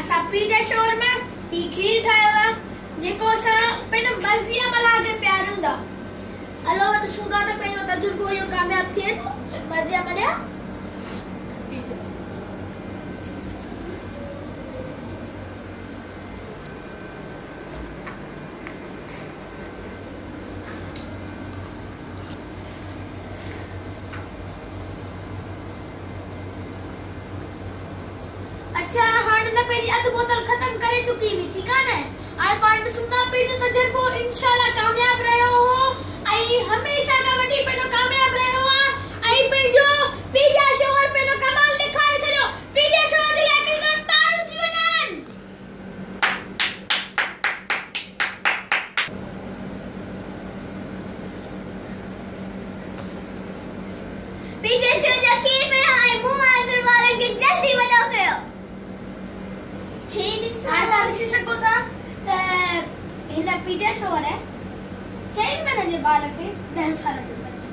असा पीडियाश्योर में ई खीर ठायो जेको असा पेन मर्ज़ीअ मला के प्यार हुंदा हलो त सुदा त पेन तजुर्बो यो कामयाब थिए मर्ज़ीअ मल्या अच्छा हाणे न पंहिंजी अधु बोतल खत्म करे चुकी हुई ठीक आहे न हाणे पाण सुना पंहिंजो तजुर्बो इंशाल्लाह कामयाब रहियो हो ऐं हमेशा खां वठी पंहिंजो कामयाब रहियो आहे ऐं पंहिंजो पीडियाश्योर पंहिंजो कमाल ॾेखारे छॾियो पीडियाश्योर जे लाइ हिकिड़ी ताड़ियूं थी वञनि पीडियाश्योर जा कीप ऐं मूं वांगुरु वारनि खे जल्दी वॾो कयो ॾिसी सघो था त हिन पीडियाश्योर आहे 4 महीने जे ॿार खे 10 साल जो बच्चो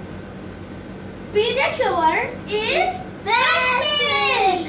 पीडियाश्योर इज बेस्ट